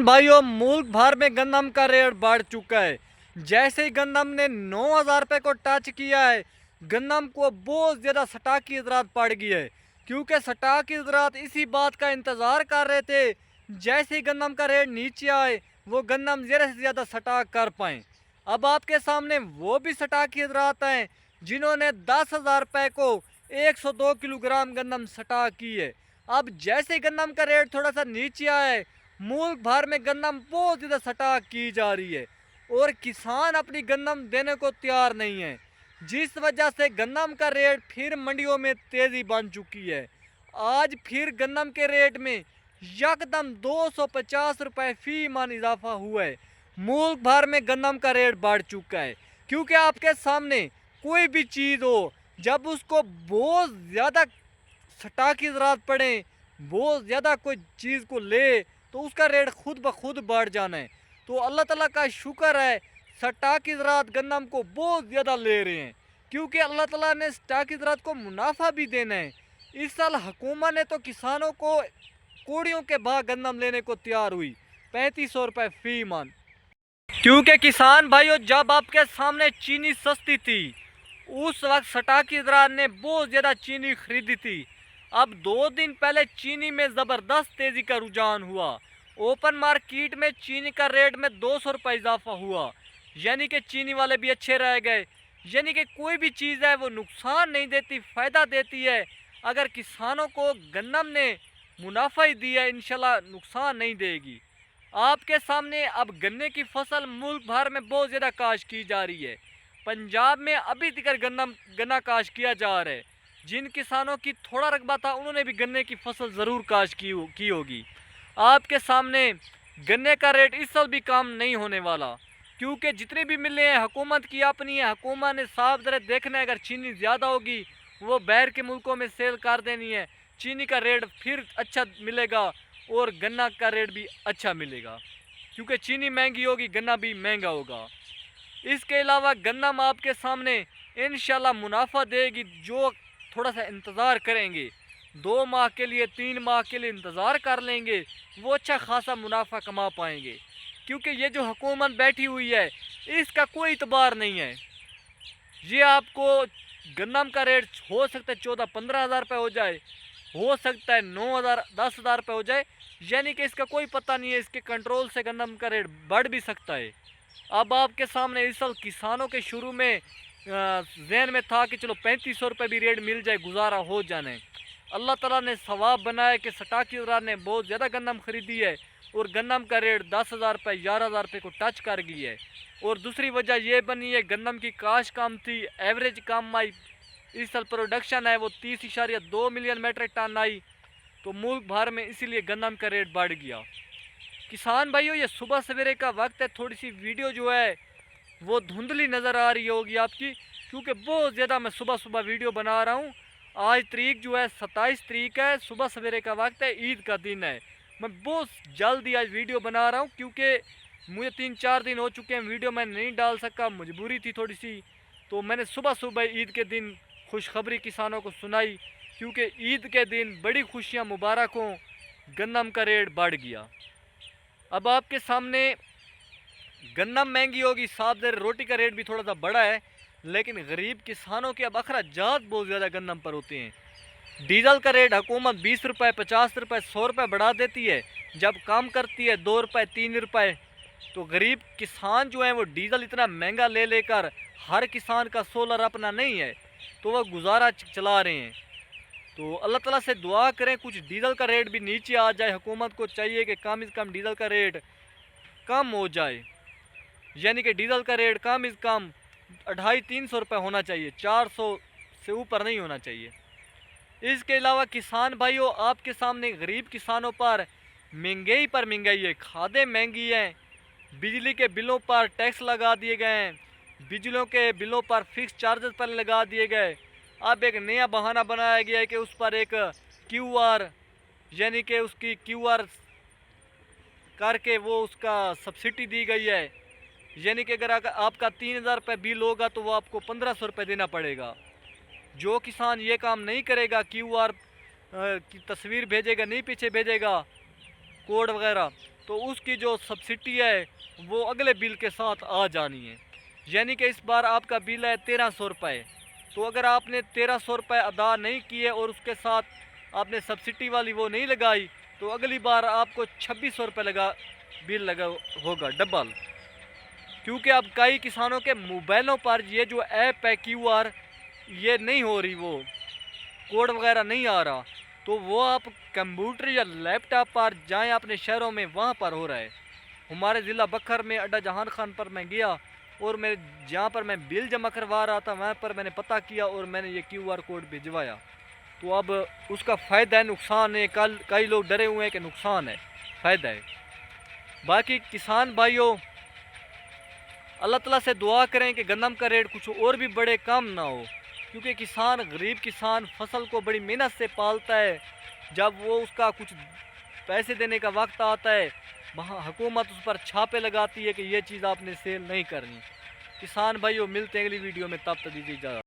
भाइयों, मुल्क भर में गंदम का रेट बढ़ चुका है। जैसे ही गंदम ने 9,000 रुपये को टच किया है, गंदम को बहुत ज़्यादा स्टॉक की ज़रूरत पड़ गई है। क्योंकि स्टॉक की ज़रूरत इसी बात का इंतज़ार कर रहे थे, जैसे ही गंदम का रेट नीचे आए वो गंदम ज़्यादा से ज़्यादा स्टॉक कर पाएँ। अब आपके सामने वो भी स्टॉक की ज़रूरत हैं जिन्होंने 10,000 रुपये को 102 किलोग्राम गंदम स्टॉक की है। अब जैसे ही गंदम का रेट थोड़ा सा नीचे आया है, मुल्क भर में गंदम बहुत ज़्यादा स्टॉक की जा रही है और किसान अपनी गंदम देने को तैयार नहीं है, जिस वजह से गंदम का रेट फिर मंडियों में तेज़ी बन चुकी है। आज फिर गंदम के रेट में यकदम 250 रुपये फी मन इजाफा हुआ है। मुल्क भर में गंदम का रेट बढ़ चुका है क्योंकि आपके सामने कोई भी चीज़ हो, जब उसको बहुत ज़्यादा स्टॉक की ज़रूरत पड़े, बहुत ज़्यादा कोई चीज़ को ले, तो उसका रेट खुद ब खुद बढ़ जाना है। तो अल्लाह ताला का शुक्र है, स्टॉक की ज़रूरत गंदम को बहुत ज़्यादा ले रहे हैं क्योंकि अल्लाह ताला ने स्टॉक की ज़रूरत को मुनाफा भी देना है। इस साल हुकूमत ने तो किसानों को कोड़ियों के भाव गंदम लेने को तैयार हुई, 3500 रुपये फी मन। क्योंकि किसान भाइयों, जब आपके सामने चीनी सस्ती थी उस वक्त स्टॉक की ज़रूरत ने बहुत ज़्यादा चीनी खरीदी थी। अब 2 दिन पहले चीनी में ज़बरदस्त तेज़ी का रुझान हुआ। ओपन मार्केट में चीनी का रेट में 200 रुपये इजाफा हुआ, यानी कि चीनी वाले भी अच्छे रह गए। यानी कि कोई भी चीज़ है वो नुकसान नहीं देती, फ़ायदा देती है। अगर किसानों को गन्नम ने मुनाफा ही दिया, इंशाल्लाह नुकसान नहीं देगी। आपके सामने अब गन्ने की फसल मुल्क भर में बहुत ज़्यादा काश की जा रही है। पंजाब में अभी तक गन्ना काश किया जा रहा है। जिन किसानों की थोड़ा रकबा था उन्होंने भी गन्ने की फसल ज़रूर काश की होगी। आपके सामने गन्ने का रेट इस साल भी कम नहीं होने वाला क्योंकि जितनी भी मिलें हैं हुकूमत की अपनी है। हुकूमत ने साफ ज़रा देखना है, अगर चीनी ज़्यादा होगी वो बाहर के मुल्कों में सेल कर देनी है। चीनी का रेट फिर अच्छा मिलेगा और गन्ना का रेट भी अच्छा मिलेगा क्योंकि चीनी महंगी होगी, गन्ना भी महंगा होगा। इसके अलावा गन्नम आपके सामने इंशाल्लाह मुनाफा देगी। जो थोड़ा सा इंतज़ार करेंगे, 2 माह के लिए 3 माह के लिए इंतज़ार कर लेंगे, वो अच्छा खासा मुनाफा कमा पाएंगे। क्योंकि ये जो हुकूमत बैठी हुई है इसका कोई इतबार नहीं है। ये आपको गन्नम का रेट हो सकता है 14-15 हज़ार रुपये हो जाए, हो सकता है 9,000 10,000 रुपये हो जाए, यानी कि इसका कोई पता नहीं है। इसके कंट्रोल से गन्नम का रेट बढ़ भी सकता है। अब आपके सामने इस साल किसानों के शुरू में जहन में था कि चलो 3500 रुपये भी रेट मिल जाए, गुजारा हो जाने। अल्लाह ताला ने सवाब बनाया कि स्टॉक की ज़रूरत ने बहुत ज़्यादा गन्नम खरीदी है और गन्नम का रेट 10,000 रुपये 11,000 रुपये को टच कर गई है। और दूसरी वजह यह बनी है, गन्नम की काश कम थी, एवरेज कम आई। इस साल प्रोडक्शन है वो 30.2 मिलियन मेट्रिक टन आई, तो मुल्क भर में इसीलिए गन्नम का रेट बढ़ गया। किसान भाइयों, ये सुबह सवेरे का वक्त है, थोड़ी सी वीडियो जो है वो धुंधली नज़र आ रही होगी आपकी क्योंकि बहुत ज़्यादा मैं सुबह सुबह वीडियो बना रहा हूँ। आज तारीख जो है 27 तारीख है, सुबह सवेरे का वक्त है, ईद का दिन है। मैं बहुत जल्दी आज वीडियो बना रहा हूँ क्योंकि मुझे 3-4 दिन हो चुके हैं वीडियो मैं नहीं डाल सका, मजबूरी थी थोड़ी सी। तो मैंने सुबह सुबह ईद के दिन खुशखबरी किसानों को सुनाई क्योंकि ईद के दिन बड़ी खुशियाँ मुबारक हों, गन्नम का रेट बढ़ गया। अब आपके सामने गन्नम महंगी होगी, साफ ज़रा रोटी का रेट भी थोड़ा सा बढ़ा है, लेकिन गरीब किसानों के अब अखराजात बहुत ज़्यादा गन्नम पर होते हैं। डीजल का रेट हुकूमत 20 रुपये 50 रुपये 100 रुपये बढ़ा देती है, जब कम करती है 2 रुपये 3 रुपये। तो गरीब किसान जो हैं वो डीजल इतना महंगा ले लेकर, हर किसान का सोलर अपना नहीं है तो वह गुजारा चला रहे हैं। तो अल्लाह ताला से दुआ करें कुछ डीजल का रेट भी नीचे आ जाए। हुकूमत को चाहिए कि कम से कम डीजल का रेट कम हो जाए, यानी कि डीजल का रेट कम से कम 250-300 रुपये होना चाहिए, 400 से ऊपर नहीं होना चाहिए। इसके अलावा किसान भाइयों, आपके सामने गरीब किसानों पर महंगाई है। खादें महंगी हैं, बिजली के बिलों पर टैक्स लगा दिए गए हैं, बिजलियों के बिलों पर फिक्स चार्जेस पर लगा दिए गए। अब एक नया बहाना बनाया गया है कि उस पर एक क्यूआर, यानी कि उसकी क्यूआर करके वो उसका सब्सिडी दी गई है। यानी कि अगर आपका 3,000 रुपये बिल होगा तो वो आपको 1,500 रुपये देना पड़ेगा। जो किसान ये काम नहीं करेगा, क्यूआर की तस्वीर भेजेगा नहीं, पीछे भेजेगा कोड वगैरह, तो उसकी जो सब्सिडी है वो अगले बिल के साथ आ जानी है। यानी कि इस बार आपका बिल है 1300 रुपये, तो अगर आपने 1300 रुपये अदा नहीं किए और उसके साथ आपने सब्सिडी वाली वो नहीं लगाई, तो अगली बार आपको 2600 रुपये बिल लगा होगा डबल। क्योंकि अब कई किसानों के मोबाइलों पर ये जो ऐप है QR, ये नहीं हो रही, वो कोड वगैरह नहीं आ रहा, तो वो आप कंप्यूटर या लैपटॉप पर जाएं अपने शहरों में, वहाँ पर हो रहा है। हमारे ज़िला बखर में अड्डा जहान खान पर मैं गया और मैं जहाँ पर मैं बिल जमा करवा रहा था वहाँ पर मैंने पता किया और मैंने ये QR कोड भिजवाया। तो अब उसका फ़ायदा है नुकसान है, कल कई लोग डरे हुए हैं कि नुकसान है, फ़ायदा है। बाकी किसान भाइयों, अल्लाह ताला से दुआ करें कि गंदम का रेट कुछ और भी बड़े कम ना हो, क्योंकि किसान, गरीब किसान फसल को बड़ी मेहनत से पालता है। जब वो उसका कुछ पैसे देने का वक्त आता है, वहाँ हुकूमत उस पर छापे लगाती है कि ये चीज़ आपने सेल नहीं करनी। किसान भाइयों, मिलते हैं अगली वीडियो में, तब तक दीजिए इजाज़त।